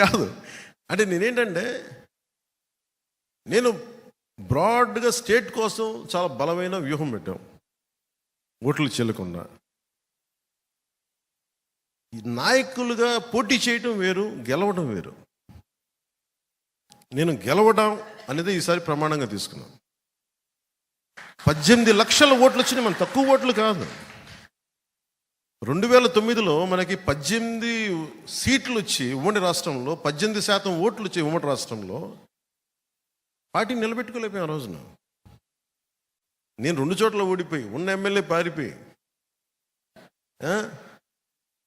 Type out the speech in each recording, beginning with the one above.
కాదు. అంటే నేనేంటంటే నేను బ్రాడ్గా స్టేట్ కోసం చాలా బలమైన వ్యూహం పెట్టాం. ఓట్లు చెల్లకుండా నాయకులుగా పోటీ చేయటం వేరు, గెలవడం వేరు. నేను గెలవడం అనేది ఈసారి ప్రమాణంగా తీసుకున్నాను. 18 లక్షల ఓట్లు వచ్చినాయి, మన తక్కువ ఓట్లు కాదు. 2009లో మనకి 18 సీట్లు వచ్చి ఉమ్మడి రాష్ట్రంలో 18% ఓట్లు వచ్చి ఉమ్మడి రాష్ట్రంలో పార్టీని నిలబెట్టుకోలేకపోయాం ఆ రోజున. నేను 2 చోట్ల ఓడిపోయి ఉన్న ఎమ్మెల్యే పారిపోయి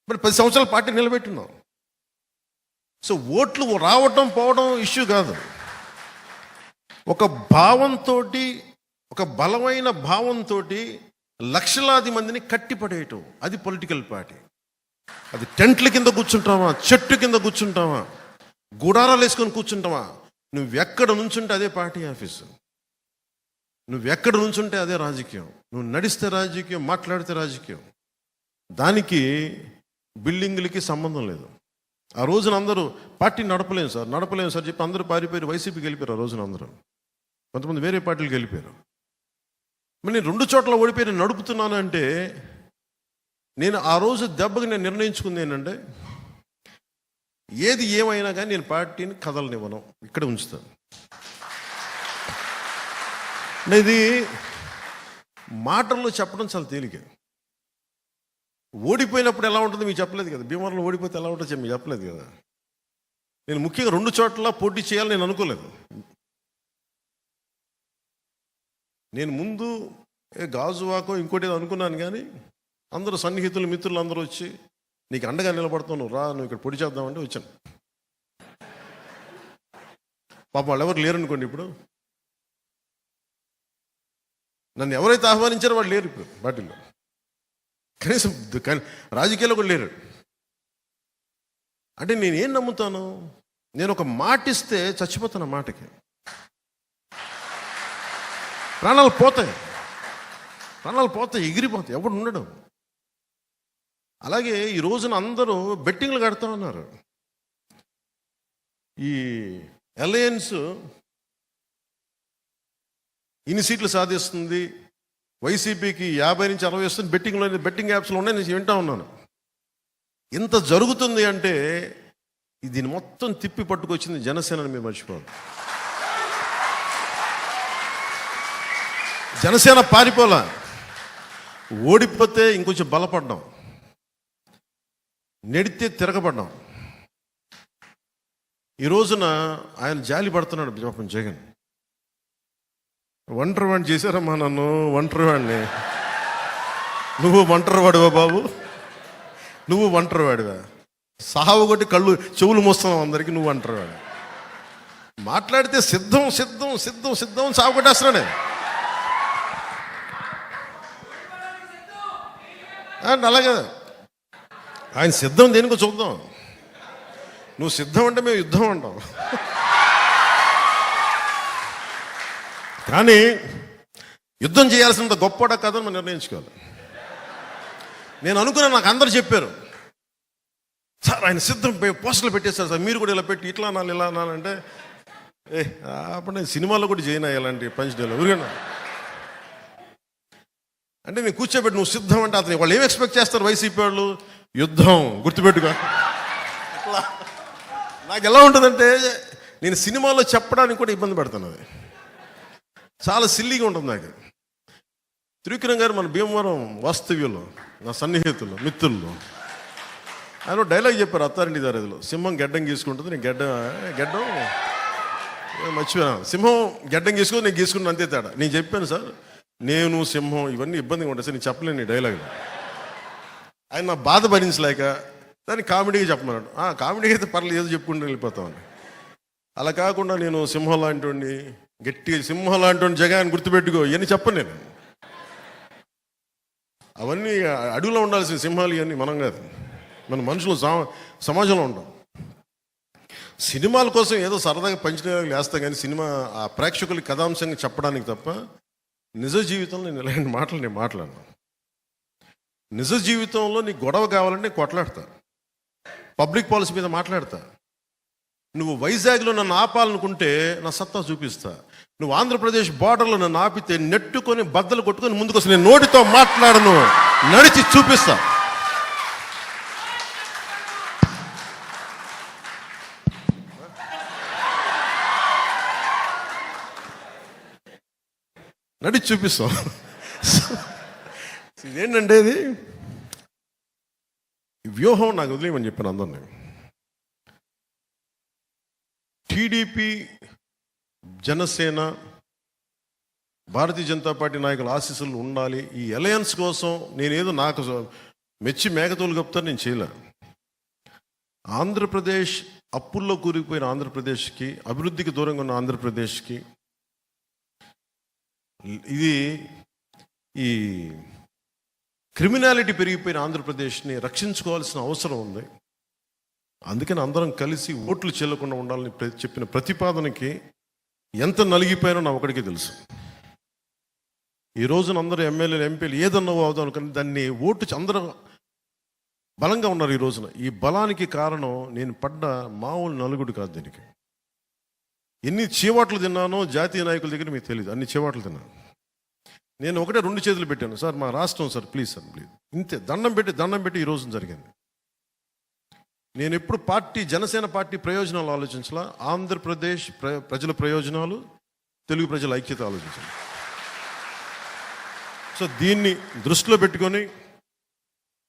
మరి 10 సంవత్సరాల పార్టీ నిలబెట్టున్నాం. సో ఓట్లు రావటం పోవడం ఇష్యూ కాదు. ఒక భావంతో, ఒక బలమైన భావంతో లక్షలాది మందిని కట్టిపడేయటం, అది పొలిటికల్ పార్టీ. అది టెంట్ల కింద కూర్చుంటావా, చెట్టు కింద కూర్చుంటావా, గుడారాలు వేసుకొని కూర్చుంటావా, నువ్వెక్కడ నుంచుంటే అదే పార్టీ ఆఫీసు, నువ్వెక్కడ నుంచుంటే అదే రాజకీయం. నువ్వు నడిస్తే రాజకీయం, మాట్లాడితే రాజకీయం. దానికి బిల్డింగ్లకి సంబంధం లేదు. ఆ రోజున అందరూ పార్టీ నడపలేము సార్ చెప్పి అందరూ పారిపోయారు, వైసీపీకి వెళ్ళిపోయారు. ఆ రోజున అందరూ, కొంతమంది వేరే పార్టీలకు వెళ్ళిపోయారు. మరి నేను 2 చోట్ల ఓడిపోయి నేను నడుపుతున్నాను అంటే, నేను ఆ రోజు దెబ్బకి నేను నిర్ణయించుకుంది ఏంటంటే, ఏది ఏమైనా కానీ నేను పార్టీని కదలనివ్వను, ఇక్కడ ఉంచుతాను. ఇది మాటల్లో చెప్పడం చాలా తేలిక. ఓడిపోయినప్పుడు ఎలా ఉంటుందో మీకు చెప్పలేదు కదా. భీమవరంలో ఓడిపోతే ఎలా ఉంటుందో మీకు చెప్పలేదు కదా. నేను ముఖ్యంగా 2 చోట్ల పోటీ చేయాలని నేను అనుకోలేదు. నేను ముందు గాజువాకో ఇంకోటి ఏదో అనుకున్నాను, కానీ అందరూ సన్నిహితులు, మిత్రులు అందరూ వచ్చి నీకు అండగా నిలబడతావు, నువ్వు రా, నువ్వు ఇక్కడ పొడి చేద్దామంటే వచ్చాను. పాపం వాళ్ళు ఎవరు లేరనుకోండి. ఇప్పుడు నన్ను ఎవరైతే ఆహ్వానించారో వాళ్ళు లేరు ఇప్పుడు పార్టీలో, కనీసం రాజకీయాల్లో కూడా లేరు. అంటే నేనేం నమ్ముతాను, నేను ఒక మాట ఇస్తే చచ్చిపోతాను. మాటకి ప్రాణాలు పోతాయి, ఎగిరిపోతాయి, ఎవడు ఉండడం. అలాగే ఈ రోజున అందరూ బెట్టింగ్లు కడతా ఉన్నారు. ఈ అలయన్స్ ఇన్ని సీట్లు సాధిస్తుంది, వైసీపీకి 50 నుంచి 60 వస్తుంది, బెట్టింగ్ యాప్స్లో ఉన్నాయి. నేను వింటా ఉన్నాను. ఇంత జరుగుతుంది అంటే దీన్ని మొత్తం తిప్పి పట్టుకొచ్చింది జనసేనని మీరు మర్చిపోవాలి. జనసేన పారిపోలా, ఓడిపోతే ఇంకొంచెం బలపడ్డాం, నెడితే తిరగబడ్డాం. ఈ రోజున ఆయన జాలి పడుతున్నాడు పాపం జగన్. ఒంటరి వాడిని చేశారమ్మా నన్ను, ఒంటరి వాడిని. నువ్వు ఒంటరి వాడివా బాబు, నువ్వు ఒంటరి వాడివా? సావు కొట్టి కళ్ళు చెవులు మోస్తున్నావు అందరికీ, నువ్వు ఒంటరి వాడు. మాట్లాడితే సిద్ధం సిద్ధం సిద్ధం సిద్ధం సాగు కొట్టేస్తున్నాడే. అలాగే ఆయన సిద్ధం దేనికో చూద్దాం. నువ్వు సిద్ధం అంటే మేము యుద్ధం అంటాం. కానీ యుద్ధం చేయాల్సినంత గొప్పడా కాదని మనం నిర్ణయించుకోవాలి. నేను అనుకున్నాను, నాకు అందరు చెప్పారు, సార్ ఆయన సిద్ధం పోస్టర్లు పెట్టేస్తారు సార్, మీరు కూడా ఇలా పెట్టి ఇట్లా అనాలి ఇలా అనాలంటే, అప్పుడు నేను సినిమాలో కూడా చేయను ఇలాంటి పంచడేలో ఊరికన్నా. అంటే నేను కూర్చోబెట్టి నువ్వు సిద్ధం అంటే అతను వాళ్ళు ఏం ఎక్స్పెక్ట్ చేస్తారు వైసీపీ వాళ్ళు? యుద్ధం, గుర్తుపెట్టుకో. నాకు ఎలా ఉంటుందంటే, నేను సినిమాలో చెప్పడానికి కూడా ఇబ్బంది పెడతాను. అది చాలా సిల్లీగా ఉంటుంది నాకు. త్రివిక్రమ్ గారు మన భీమవరం వాస్తవ్యంలో నా సన్నిహితులు, మిత్రులు, ఆయన డైలాగ్ చెప్పారు అత్తారింటి దారిలో, సింహం గెడ్డం గీసుకుంటుంది, నేను గెడ్డం మర్చిపోయాను. సింహం గెడ్డం గీసుకుని నేను గీసుకున్నాను, అంతే తేడా. నేను చెప్పాను సార్, నేను సింహం ఇవన్నీ ఇబ్బందిగా ఉంటాయి సార్, నేను చెప్పలేను ఈ డైలాగ్. ఆయన నా బాధ భరించలేక దాన్ని కామెడీగా చెప్పమన్నాడు. కామెడీగా అయితే పర్లేదు, ఏదో చెప్పుకుంటూ వెళ్ళిపోతామని. అలా కాకుండా నేను సింహం లాంటి వాడిని, గట్టిగా సింహం లాంటి వాడిని జగన్ గుర్తుపెట్టుకో ఇవన్నీ చెప్పను నేను. అవన్నీ అడవిలో ఉండాల్సిన సింహాలు ఇవన్నీ మనం కాదు, మన మనుషులు సమాజంలో ఉంటాం. సినిమాల కోసం ఏదో సరదాగా పంచడానికి వేస్తాం, కానీ సినిమా ఆ ప్రేక్షకులకి కథాంశంగా చెప్పడానికి తప్ప నిజ జీవితంలో నేను ఇలాంటి మాటలు నేను మాట్లాడను. నిజ జీవితంలో నీకు గొడవ కావాలంటే నేను కొట్లాడతా, పబ్లిక్ పాలసీ మీద మాట్లాడతా. నువ్వు వైజాగ్లో నన్ను ఆపాలనుకుంటే నా సత్తా చూపిస్తా. నువ్వు ఆంధ్రప్రదేశ్ బార్డర్లో నన్ను ఆపితే నెట్టుకొని బద్దలు కొట్టుకొని ముందుకు వస్తే నేను నోటితో మాట్లాడను, నడిచి చూపిస్తా. నడిచి చూపిస్తాం. ఇదేంటంటే ఇది వ్యూహం నాకు వదిలేయమని చెప్పాను అందరినీ. టీడీపీ, జనసేన, భారతీయ జనతా పార్టీ నాయకుల ఆశీస్సులు ఉండాలి. ఈ అలయన్స్ కోసం నేనేదో నాకు మెచ్చి మేకతోలు కప్తాను, నేను చేయలే. ఆంధ్రప్రదేశ్ అప్పుల్లో కూరుకుపోయిన ఆంధ్రప్రదేశ్కి, అభివృద్ధికి దూరంగా ఉన్న ఆంధ్రప్రదేశ్కి, ఇది ఈ క్రిమినాలిటీ పెరిగిపోయిన ఆంధ్రప్రదేశ్ని రక్షించుకోవాల్సిన అవసరం ఉంది. అందుకని అందరం కలిసి ఓట్లు చెల్లకుండా ఉండాలని చెప్పిన ప్రతిపాదనకి ఎంత నలిగిపోయానో నా ఒకడికి తెలుసు. ఈ రోజున అందరూ ఎమ్మెల్యేలు, ఎంపీలు ఏదన్నా అవుదాం కానీ దాన్ని ఓటు అందరూ బలంగా ఉన్నారు ఈ రోజున. ఈ బలానికి కారణం నేను పడ్డ మామూలు నలుగుడు కాదు. దీనికి ఎన్ని చీవాట్లు తిన్నానో జాతీయ నాయకుల దగ్గర మీకు తెలియదు. అన్ని చీవాట్లు తిన్నాను. నేను ఒకటే 2 చేతులు పెట్టాను, సార్ మా రాష్ట్రం సార్ ప్లీజ్ సార్ ప్లీజ్, ఇంతే. దండం పెట్టి ఈ రోజున జరిగింది. నేను ఎప్పుడు జనసేన పార్టీ ప్రయోజనాలు ఆలోచించాల, ఆంధ్రప్రదేశ్ ప్రజల ప్రయోజనాలు, తెలుగు ప్రజల ఐక్యత ఆలోచించాలి. సో దీన్ని దృష్టిలో పెట్టుకొని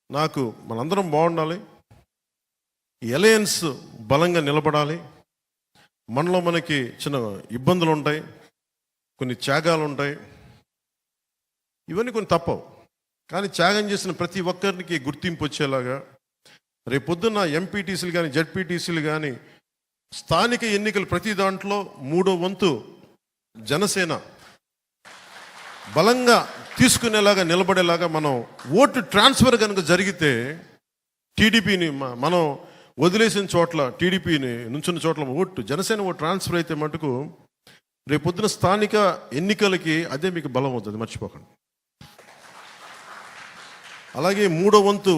నాకు మనందరం బాగుండాలి, ఈ అలయన్స్ బలంగా నిలబడాలి. మనలో మనకి చిన్న ఇబ్బందులు ఉంటాయి, కొన్ని త్యాగాలు ఉంటాయి, ఇవన్నీ కొన్ని తప్పవు. కానీ త్యాగం చేసిన ప్రతి ఒక్కరికి గుర్తింపు వచ్చేలాగా రేపొద్దున్న ఎంపీటీసీలు కానీ, జడ్పీటీసీలు కానీ, స్థానిక ఎన్నికలు ప్రతి దాంట్లో 3వ వంతు జనసేన బలంగా తీసుకునేలాగా నిలబడేలాగా మనం ఓటు ట్రాన్స్ఫర్ కనుక జరిగితే టీడీపీని మనం వదిలేసిన చోట్ల, టీడీపీని నుంచున్న చోట్ల జనసేన ఓటు ట్రాన్స్ఫర్ అయితే మటుకు రేపొద్దున స్థానిక ఎన్నికలకి అదే మీకు బలం అవుతుంది, మర్చిపోకండి. అలాగే 3వ వంతు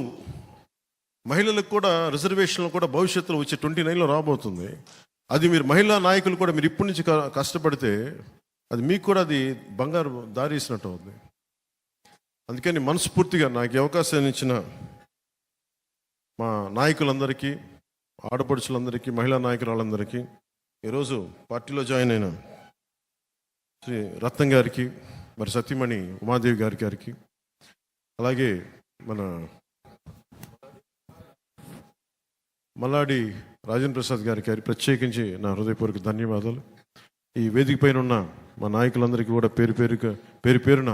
మహిళలకు కూడా రిజర్వేషన్లు కూడా భవిష్యత్తులో వచ్చే 29లో రాబోతుంది. అది మీరు మహిళా నాయకులు కూడా మీరు ఇప్పటి నుంచి కష్టపడితే అది మీకు కూడా అది బంగారు దారి ఇచ్చినట్టు అవుతుంది. అందుకని మనస్ఫూర్తిగా నాకు ఈ అవకాశాన్ని ఇచ్చిన మా నాయకులందరికీ, ఆడపడుచులందరికీ, మహిళా నాయకురాలందరికీ, ఈరోజు పార్టీలో జాయిన్ అయిన శ్రీ రత్నం గారికి, మరి సతీమణి ఉమాదేవి గారికి, అలాగే మన మల్లాడి రాజేంద్ర ప్రసాద్ గారికి ప్రత్యేకించి నా హృదయపూర్వక ధన్యవాదాలు. ఈ వేదిక పైన ఉన్న మా నాయకులందరికీ కూడా పేరు పేరున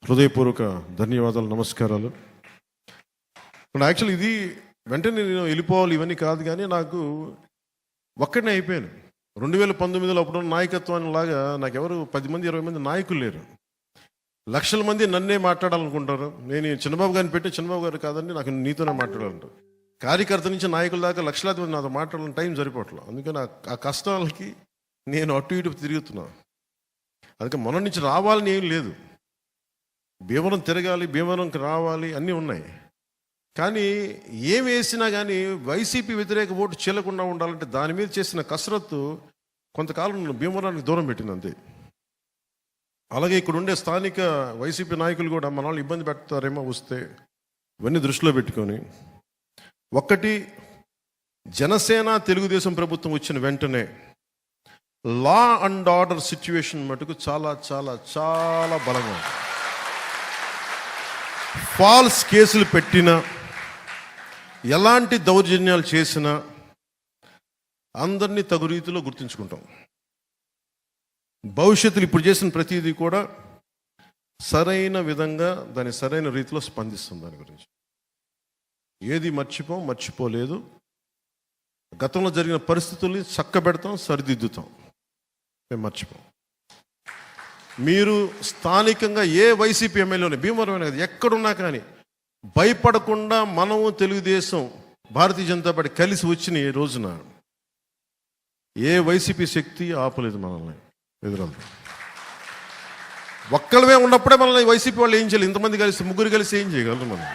హృదయపూర్వక ధన్యవాదాలు, నమస్కారాలు. యాక్చువల్ ఇది వెంటనే నేను వెళ్ళిపోవాలి ఇవన్నీ కాదు, కానీ నాకు ఒక్కడనే అయిపోయాను. 2019లో అప్పుడు నాయకత్వాన్ని లాగా నాకెవరు 10 మంది 20 మంది నాయకులు లేరు. లక్షల మంది నన్నే మాట్లాడాలనుకుంటారు. నేను చంద్రబాబు గారిని పెట్టి, చంద్రబాబు గారు కాదండి నాకు నీతోనే మాట్లాడాలంటారు. కార్యకర్త నుంచి నాయకుల దాకా లక్షలాది మంది నాతో మాట్లాడాలని టైం సరిపోవట్లేదు. అందుకని ఆ కష్టాలకి నేను అటు ఇటు తిరుగుతున్నాను. అందుకే మొన్న నుంచి రావాలని ఏం లేదు, భీమవరం తిరగాలి, భీమవరంకి రావాలి అన్నీ ఉన్నాయి. కానీ ఏం వేసినా కానీ వైసీపీ వ్యతిరేక ఓటు చెల్లకుండా ఉండాలంటే దాని మీద చేసిన కసరత్తు కొంతకాలం భీమవరానికి దూరం పెట్టింది అంతే. అలాగే ఇక్కడ ఉండే స్థానిక వైసీపీ నాయకులు కూడా మన వాళ్ళు ఇబ్బంది పెడతారేమో వస్తే ఇవన్నీ దృష్టిలో పెట్టుకొని, ఒక్కటి జనసేన తెలుగుదేశం ప్రభుత్వం వచ్చిన వెంటనే లా అండ్ ఆర్డర్ సిచ్యువేషన్ మటుకు చాలా చాలా చాలా బలంగా ఉంది. ఫాల్స్ కేసులు పెట్టినా, ఎలాంటి దౌర్జన్యాలు చేసినా అందరినీ తగు రీతిలో గుర్తించుకుంటాం. భవిష్యత్తులో ఇప్పుడు చేసిన ప్రతిదీ కూడా సరైన విధంగా దాని సరైన రీతిలో స్పందిస్తుంది. దాని గురించి ఏది మర్చిపోలేదు. గతంలో జరిగిన పరిస్థితుల్ని చక్కబెడతాం, సరిదిద్దుతాం, మేము మర్చిపోం. మీరు స్థానికంగా ఏ వైసీపీ ఎమ్మెల్యేని, భీమవరం కదా ఎక్కడున్నా కానీ భయపడకుండా మనము తెలుగుదేశం, భారతీయ జనతా పార్టీ కలిసి వచ్చిన ఈ రోజున ఏ వైసీపీ శక్తి ఆపలేదు మనల్ని. ఎదురంతా ఒక్కళ్ళమే ఉన్నప్పుడే మనల్ని వైసీపీ వాళ్ళు ఏం చేయాలి? ఇంతమంది కలిసి, ముగ్గురు కలిసి ఏం చేయగలరు? మనం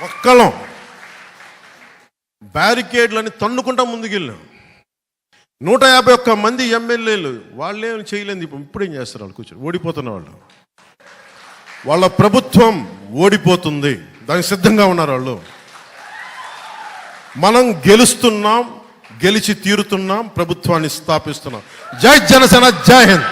ఒక్కళ్ళం బ్యారికేడ్లని తన్నుకుంటా ముందుకెళ్ళాం. 151 మంది ఎమ్మెల్యేలు వాళ్ళేం చేయలేదు. ఇప్పుడేం చేస్తారు? వాళ్ళు కూర్చొని ఓడిపోతున్న వాళ్ళు. వాళ్ళ ప్రభుత్వం ఓడిపోతుంది, దానికి సిద్ధంగా ఉన్నారు వాళ్ళు. మనం గెలుస్తున్నాం, గెలిచి తీరుతున్నాం, ప్రభుత్వాన్ని స్థాపిస్తున్నాం. జై జనసేన, జై హింద్.